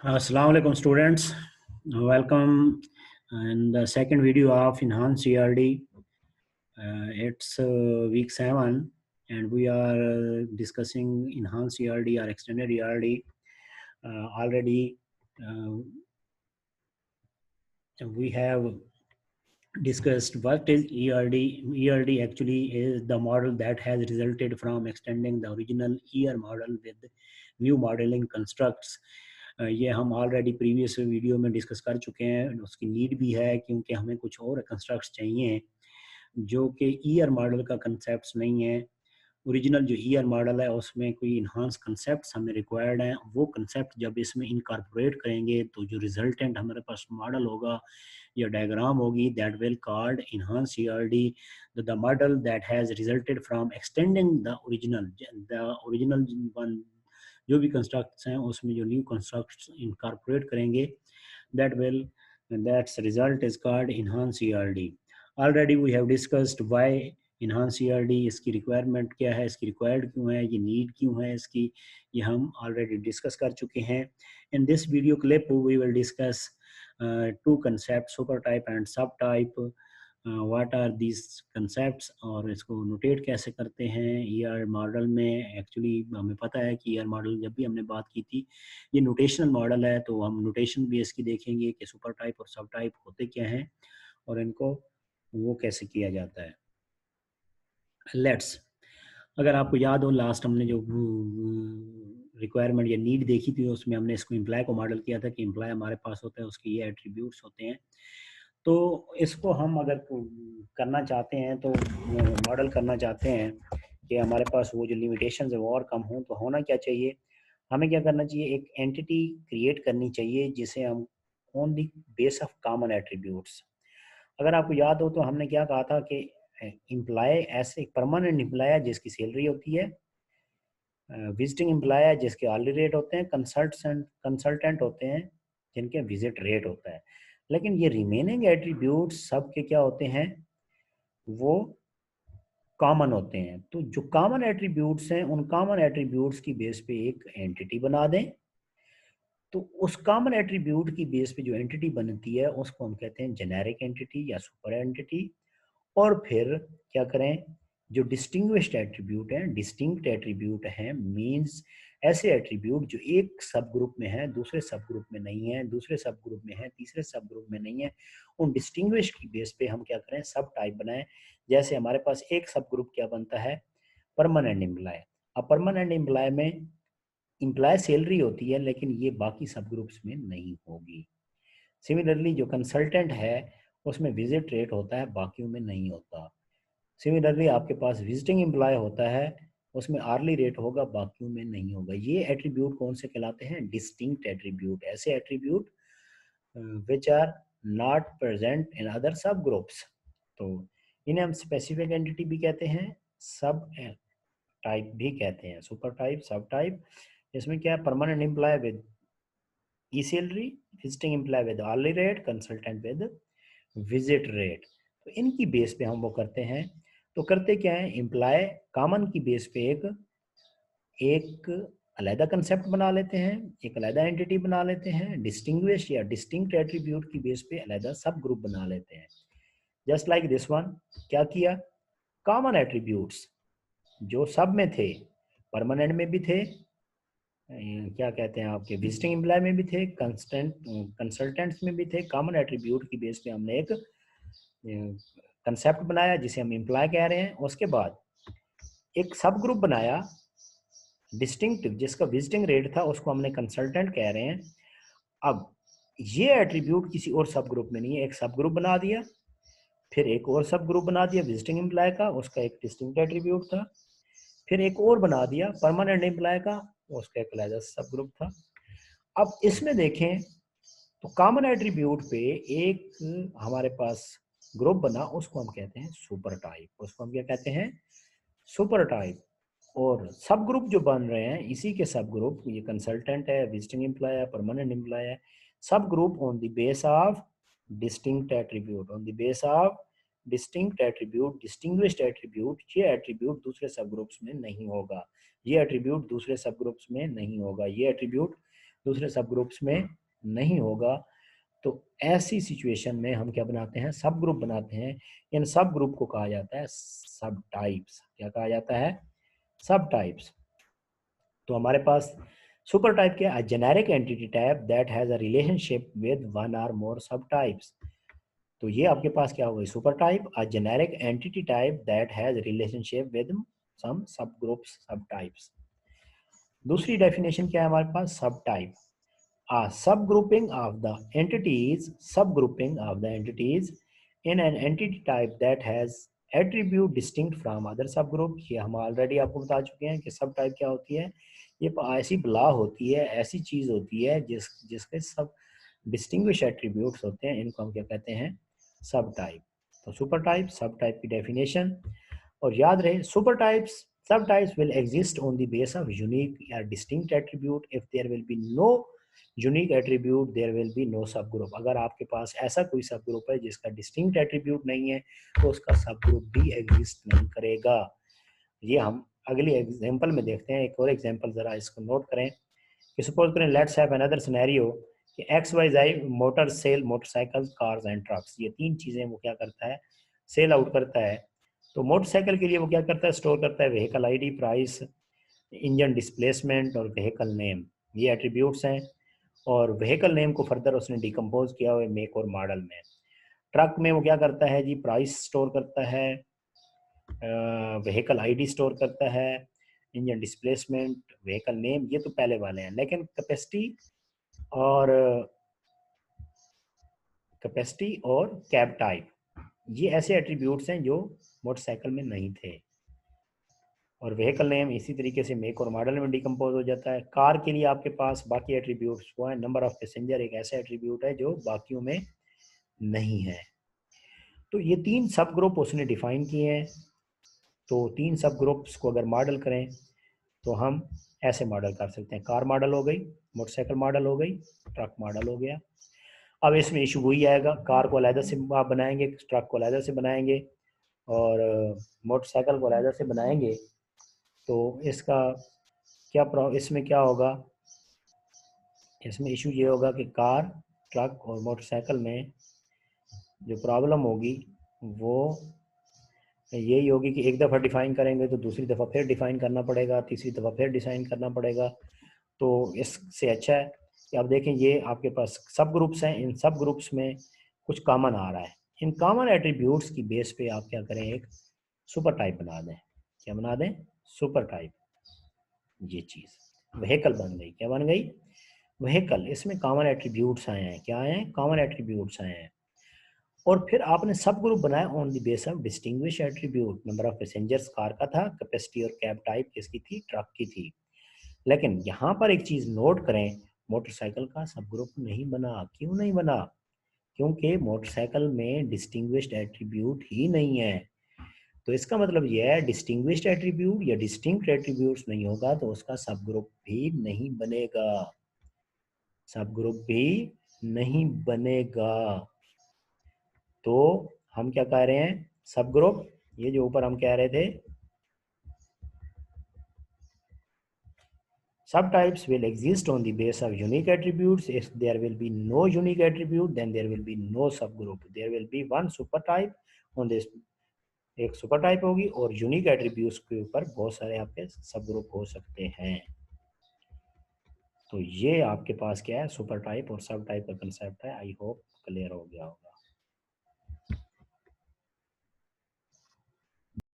Assalamu alaikum students. Welcome in the second video of Enhanced ERD. It's week 7 and we are discussing Enhanced ERD or Extended ERD. Already we have discussed what is ERD. ERD actually is the model that has resulted from extending the original ER model with new modeling constructs. ये हम already previous video में discuss कर चुके हैं। उसकी need भी है क्योंकि हमें कुछ और कंस्ट्रक्ट्स चाहिए जो कि ईआर मॉडल का कंसेप्ट नहीं है। ओरिजिनल जो ईआर मॉडल है उसमें कोई इन्हांस कंसेप्ट हमें रिक्वायर्ड हैं। वो कंसेप्ट जब इसमें इनकॉर्पोरेट करेंगे तो जो रिजल्टेंट हमारे पास मॉडल होगा या डायग्राम होगी that will called enhance ERD. The model that has resulted from extending the original one. जो भी कंस्ट्रक्ट्स हैं उसमें जो न्यू कंस्ट्रक्ट्स इनकॉर्पोरेट करेंगे that's result is called enhance ERD. Already we have discussed why enhance ERD, इसकी requirement क्या है, इसकी रिक्वायर्ड क्यों है, ये नीड क्यों है इसकी, ये हम ऑलरेडी डिस्कस कर चुके हैं। In this video clip we will discuss two concept, super type and sub type. What are these concepts और इसको नोटेट कैसे करते हैं ईआर मॉडल में। एक्चुअली हमें पता है कि ईआर मॉडल जब भी हमने बात की थी ये नोटेशनल मॉडल है, तो हम नोटेशन भी इसकी देखेंगे कि सुपर टाइप और सब टाइप होते क्या हैं और इनको वो कैसे किया जाता है। लेट्स, अगर आपको याद हो लास्ट हमने जो रिक्वायरमेंट या नीड देखी थी उसमें हमने इसको इम्प्लाई को मॉडल किया था कि इम्प्लाई हमारे पास होता है, उसके ये एट्रीब्यूट्स होते हैं। तो इसको हम अगर करना चाहते हैं तो मॉडल करना चाहते हैं कि हमारे पास वो जो लिमिटेशंस है वो और कम हों, तो होना क्या चाहिए, हमें क्या करना चाहिए, एक एंटिटी क्रिएट करनी चाहिए जिसे हम on the base of common attributes. अगर आपको याद हो तो हमने क्या कहा था कि इम्प्लाई ऐसे एक परमानेंट इम्प्लाई है जिसकी सैलरी होती है, विजिटिंग एम्प्लॉय है जिसके आर्ली रेट होते हैं, कंसल्टेंट होते हैं जिनके विजिट रेट होता है। लेकिन ये रिमेनिंग एट्रीब्यूट्स सब के क्या होते हैं, वो कॉमन होते हैं। तो जो कॉमन एट्रीब्यूट्स हैं उन कॉमन एट्रीब्यूट्स की बेस पे एक एंटिटी बना दें। तो उस कॉमन एट्रीब्यूट की बेस पे जो एंटिटी बनती है उसको हम कहते हैं जेनेरिक एंटिटी या सुपर एंटिटी। और फिर क्या करें, जो डिस्टिंग्विश्ड एट्रीब्यूट हैं, डिस्टिंक्ट एट्रीब्यूट हैं, मींस ऐसे एट्रीब्यूट जो एक सब ग्रुप में है दूसरे सब ग्रुप में नहीं है, दूसरे सब ग्रुप में है तीसरे सब ग्रुप में नहीं है, उन डिस्टिंग्विश्ड की बेस पे हम क्या करें, सब टाइप बनाएं। जैसे हमारे पास एक सब ग्रुप क्या बनता है, परमानेंट एम्प्लॉय। अब परमानेंट एम्प्लॉय में इम्प्लॉय सैलरी होती है लेकिन ये बाकी सब ग्रुप्स में नहीं होगी। सिमिलरली जो कंसल्टेंट है उसमें विजिट रेट होता है, बाकियों में नहीं होता। सिमिलरली आपके पास विजिटिंग एम्प्लॉय होता है, उसमें आर्ली रेट होगा, बाकियों में नहीं होगा। ये एट्रीब्यूट कौन से कहलाते हैं, डिस्टिंक्ट एट्रीब्यूट। ऐसे attribute which are not present in other sub groups. तो इन्हें हम स्पेसिफिक एंटिटी भी कहते हैं, सब टाइप भी कहते हैं, सुपर टाइप, सब टाइप। इसमें क्या है, permanent employ with a salary, visiting employ with hourly rate, consultant with visit rate. तो इनकी बेस पे हम वो करते हैं। तो करते क्या है, एम्प्लॉय कॉमन की बेस पे एक अलहदा कंसेप्ट बना लेते हैं, एक अलहदा एंटिटी बना लेते हैं, डिस्टिंग्विश या डिस्टिंक्ट एट्रीब्यूट की बेस पे अलहदा सब ग्रुप बना लेते हैं। जस्ट लाइक दिस वन, क्या किया, कॉमन एट्रीब्यूट्स जो सब में थे, परमानेंट में भी थे, क्या कहते हैं आपके विजिटिंग एम्प्लॉय में भी थे, कंसल्टेंट्स में भी थे। कॉमन एट्रीब्यूट की बेस पे हमने एक कंसेप्ट बनाया जिसे हम एम्प्लॉय कह रहे हैं। उसके बाद एक सब ग्रुप बनाया डिस्टिंक्टिव जिसका विजिटिंग रेट था, उसको हमने कंसल्टेंट कह रहे हैं। अब ये एट्रीब्यूट किसी और सब ग्रुप में नहीं है, एक सब ग्रुप बना दिया, फिर एक और सब ग्रुप बना दिया विजिटिंग एम्प्लॉय का, उसका एक डिस्टिंक्ट एट्रीब्यूट था, फिर एक और बना दिया परमानेंट एम्प्लॉय का, उसका एक अलग सब ग्रुप था। अब इसमें देखें तो कॉमन एट्रीब्यूट पे एक हमारे पास ग्रुप बना, उसको हम कहते हैं सुपर टाइप। उसको हम क्या कहते हैं, सुपर टाइप। और सब ग्रुप जो बन रहे हैं इसी के सब ग्रुप, ये कंसल्टेंट है, विजिटिंग एम्प्लॉय है, परमानेंट एम्प्लॉय है, सब group on the base of distinct attribute, on the base of distinct attribute, distinguished attribute. ये एट्रीब्यूट दूसरे सब ग्रुप्स में नहीं होगा, ये एट्रीब्यूट दूसरे सब ग्रुप्स में नहीं होगा, ये एट्रीब्यूट दूसरे सब ग्रुप्स में नहीं होगा। तो ऐसी सिचुएशन में हम क्या बनाते हैं, सब ग्रुप बनाते हैं। इन सब ग्रुप को कहा जाता है सब टाइप्स। क्या कहा जाता है, सब टाइप्स। तो हमारे पास सुपर टाइप क्या है, generic entity type that has a relationship with one और मोर सब टाइप्स। तो ये आपके पास क्या हो गई, super type, a generic entity type that has relationship with some sub groups, सब टाइप्स। दूसरी डेफिनेशन क्या है हमारे पास, सब type, a subgrouping of the entities in an entity type that has attribute distinct from other subgroup। ये हम already आपको बता चुके हैं कि सब टाइप क्या होती है, ये ऐसी ब्ला होती है, ऐसी चीज होती है जिसके सब डिस्टिंग्विश एट्रीब्यूट्स होते हैं, इनको हम क्या कहते हैं, सब टाइप। तो सुपर टाइप, सब टाइप की डेफिनेशन। और याद रहे, सुपर टाइप्स, सब types will exist on the base of unique or distinct attribute। if there will be no unique attribute there will be no subgroup। अगर आपके पास ऐसा कोई सब ग्रुप है जिसका डिस्टिंक्ट एट्रीब्यूट नहीं है तो उसका सब ग्रुप भी एग्जिस्ट नहीं करेगा। ये हम अगली एग्जांपल में देखते हैं। एक और एग्जांपल जरा इसको नोट करें कि सपोज करें, लेट्स हैव अनदर सिनेरियो कि X Y Z motor sale motorcycle cars and trucks. ये तीन चीजें वो क्या करता है, सेल आउट करता है। तो मोटरसाइकिल के लिए वो क्या करता है, स्टोर करता है vehicle ID, price, engine displacement और व्हीकल नेम, ये एट्रीब्यूट्स हैं। और व्हीकल नेम को फर्दर उसने डिकम्पोज किया हुआ मेक और मॉडल में। ट्रक में वो क्या करता है जी, प्राइस स्टोर करता है, व्हीकल आईडी स्टोर करता है, इंजन डिस्प्लेसमेंट, व्हीकल नेम, ये तो पहले वाले हैं। लेकिन कैपेसिटी और कैब टाइप, ये ऐसे एट्रीब्यूट्स हैं जो मोटरसाइकिल में नहीं थे। और व्हीकल नेम इसी तरीके से मेक और मॉडल में डिकम्पोज हो जाता है। कार के लिए आपके पास बाकी एट्रीब्यूट्स वो है, नंबर ऑफ पैसेंजर एक ऐसा एट्रीब्यूट है जो बाकियों में नहीं है। तो ये तीन सब ग्रुप उसने डिफाइन किए हैं। तो तीन सब ग्रुप्स को अगर मॉडल करें तो हम ऐसे मॉडल कर सकते हैं, कार मॉडल हो गई, मोटरसाइकिल मॉडल हो गई, ट्रक मॉडल हो गया। अब इसमें इशू वही आएगा, कार को अलहदा से आप बनाएंगे, ट्रक को अलहदा से बनाएंगे और मोटरसाइकिल को अलहदा से बनाएंगे। तो इसका इसमें क्या होगा, इसमें इशू ये होगा कि कार, ट्रक और मोटरसाइकिल में जो प्रॉब्लम होगी वो यही होगी कि एक दफ़ा डिफ़ाइन करेंगे तो दूसरी दफ़ा फिर डिफ़ाइन करना पड़ेगा, तीसरी दफ़ा फिर डिज़ाइन करना पड़ेगा। तो इससे अच्छा है कि अब देखें ये आपके पास सब ग्रुप्स हैं, इन सब ग्रुप्स में कुछ कॉमन आ रहा है। इन कॉमन एट्रीब्यूट्स की बेस पे आप क्या करें, एक सुपर टाइप बना दें। क्या बना दें, सुपर टाइप। ये चीज़ व्हीकल बन गई, क्या बन गई, व्हीकल। इसमें कॉमन एट्रीब्यूट्स आए हैं, क्या आए हैं, कॉमन एट्रीब्यूट्स आए हैं। और फिर आपने सब ग्रुप बनाया on the base of distinguish attribute. Number of passengers car का था, कैपेसिटी और कैब टाइप किसकी थी, ट्रक की थी। लेकिन यहाँ पर एक चीज नोट करें, मोटरसाइकिल का सब ग्रुप नहीं बना। क्यों नहीं बना, क्योंकि मोटरसाइकिल में डिस्टिंग्विश्ड एट्रीब्यूट ही नहीं है। तो इसका मतलब यह है, डिस्टिंग्विश्ड एट्रीब्यूट या डिस्टिंक्ट एट्रीब्यूट्स नहीं होगा तो उसका सब ग्रुप भी नहीं बनेगा, सब ग्रुप भी नहीं बनेगा। तो हम क्या कह रहे हैं, सब ग्रुप, ये जो ऊपर हम कह रहे थे, subtypes will exist on the base of unique attributes। if there will be no unique attribute then there will be no subgroup। there will be one super type on this, एक super type होगी और unique attributes के ऊपर बहुत सारे आपके सब group हो सकते हैं। तो ये आपके पास क्या है, सुपर टाइप और सब टाइप का कंसेप्ट है। आई होप क्लियर हो गया होगा।